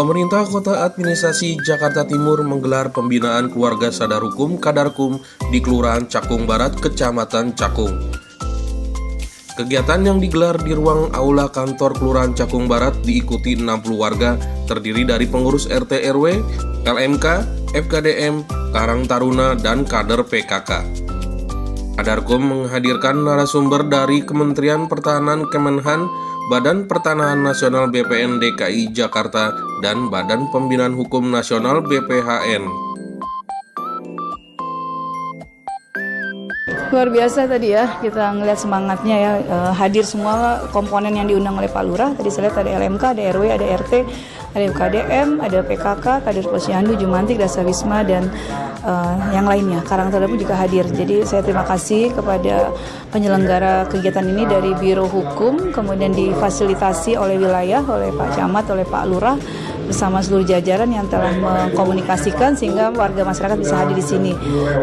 Pemerintah Kota Administrasi Jakarta Timur menggelar pembinaan keluarga sadar hukum Kadarkum di Kelurahan Cakung Barat, Kecamatan Cakung. Kegiatan yang digelar di ruang aula kantor Kelurahan Cakung Barat diikuti 60 warga terdiri dari pengurus RT RW, LMK, FKDM, Karang Taruna, dan kader PKK. Kadarkum menghadirkan narasumber dari Kementerian Pertahanan Kemenhan, Badan Pertanahan Nasional BPN DKI Jakarta, dan Badan Pembinaan Hukum Nasional BPHN. Luar biasa tadi ya, kita ngeliat semangatnya ya, hadir semua komponen yang diundang oleh Pak Lurah. Tadi saya lihat ada LMK, ada RW, ada RT, ada UKDM, ada PKK, Kader Posyandu, Jumantik, Dasawisma, dan yang lainnya. Karang Taruna pun juga hadir. Jadi saya terima kasih kepada penyelenggara kegiatan ini dari Biro Hukum, kemudian difasilitasi oleh wilayah, oleh Pak Camat, oleh Pak Lurah, bersama seluruh jajaran yang telah mengkomunikasikan sehingga warga masyarakat bisa hadir di sini.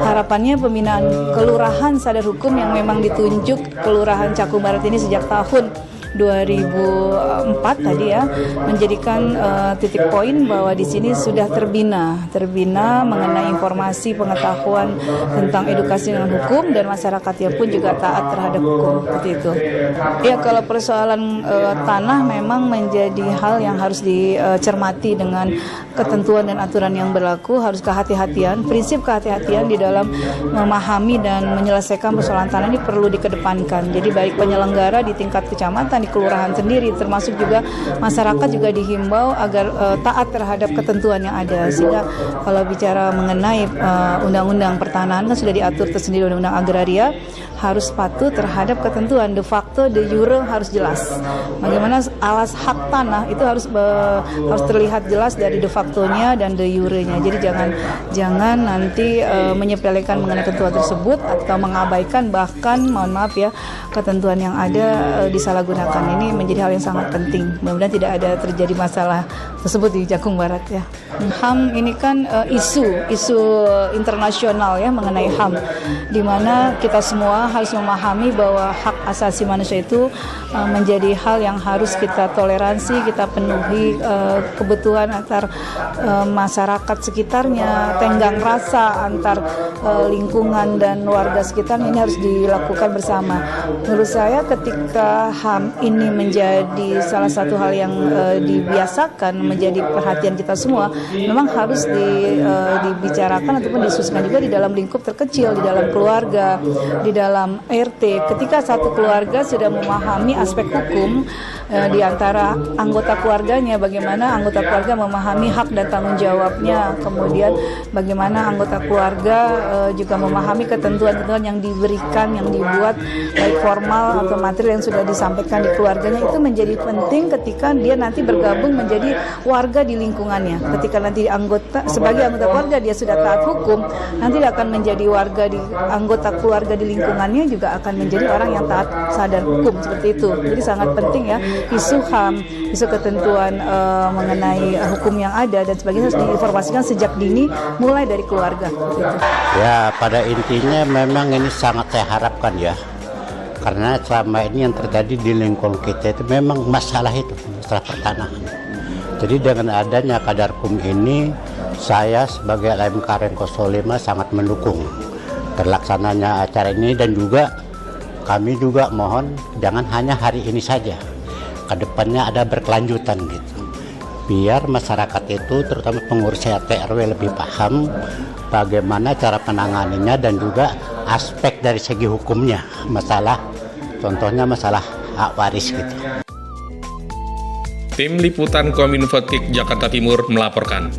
Harapannya pembinaan kelurahan sadar hukum yang memang ditunjuk Kelurahan Cakung Barat ini sejak tahun 2004 tadi ya, menjadikan titik poin bahwa di sini sudah terbina mengenai informasi pengetahuan tentang edukasi dengan hukum, dan masyarakatnya pun juga taat terhadap hukum seperti itu. Ya, kalau persoalan tanah memang menjadi hal yang harus dicermati dengan ketentuan dan aturan yang berlaku, harus kehati-hatian, prinsip kehati-hatian di dalam memahami dan menyelesaikan persoalan tanah ini perlu dikedepankan. Jadi baik penyelenggara di tingkat kecamatan, di kelurahan sendiri, termasuk juga masyarakat juga dihimbau agar taat terhadap ketentuan yang ada. Sehingga kalau bicara mengenai undang-undang pertanahan kan sudah diatur tersendiri, undang-undang agraria, harus patuh terhadap ketentuan de facto, de jure harus jelas. Bagaimana alas hak tanah itu harus terlihat jelas dari de factonya dan de jurenya. Jadi jangan nanti menyepelekan mengenai ketentuan tersebut atau mengabaikan, bahkan mohon maaf ya, ketentuan yang ada disalahgunakan. Ini menjadi hal yang sangat penting. Mudah-mudahan tidak ada terjadi masalah tersebut di Cakung Barat ya. HAM ini kan isu internasional ya mengenai HAM, di mana kita semua harus memahami bahwa hak asasi manusia itu menjadi hal yang harus kita toleransi, kita penuhi kebutuhan antar masyarakat sekitarnya, tenggang rasa antar lingkungan dan warga sekitarnya ini harus dilakukan bersama. Menurut saya ketika HAM ini menjadi salah satu hal yang dibiasakan, menjadi perhatian kita semua, memang harus dibicarakan ataupun disusulkan juga di dalam lingkup terkecil, di dalam keluarga, di dalam RT. Ketika satu keluarga sudah memahami aspek hukum di antara anggota keluarganya, bagaimana anggota keluarga memahami hak dan tanggung jawabnya, kemudian bagaimana anggota keluarga juga memahami ketentuan-ketentuan yang diberikan, yang dibuat baik formal atau material yang sudah disampaikan di keluarganya, itu menjadi penting ketika dia nanti bergabung menjadi warga di lingkungannya. Ketika nanti sebagai anggota keluarga dia sudah taat hukum, nanti dia akan menjadi warga di anggota keluarga di lingkungannya juga akan menjadi orang yang taat sadar hukum seperti itu. Jadi sangat penting ya, isu HAM, isu ketentuan mengenai hukum yang ada dan sebagainya harus diinformasikan sejak dini, mulai dari keluarga. Gitu. Ya, pada intinya memang ini sangat saya harapkan ya, karena selama ini yang terjadi di lingkungan kita itu memang masalah pertanahan. Jadi dengan adanya Kadarkum ini, saya sebagai LMK Rengko 05 sangat mendukung terlaksananya acara ini, dan juga kami juga mohon jangan hanya hari ini saja, kedepannya ada berkelanjutan gitu, biar masyarakat itu terutama pengurus RT RW lebih paham bagaimana cara penanganinya dan juga aspek dari segi hukumnya, contohnya masalah hak waris gitu. Tim Liputan Kominfo Jakarta Timur melaporkan.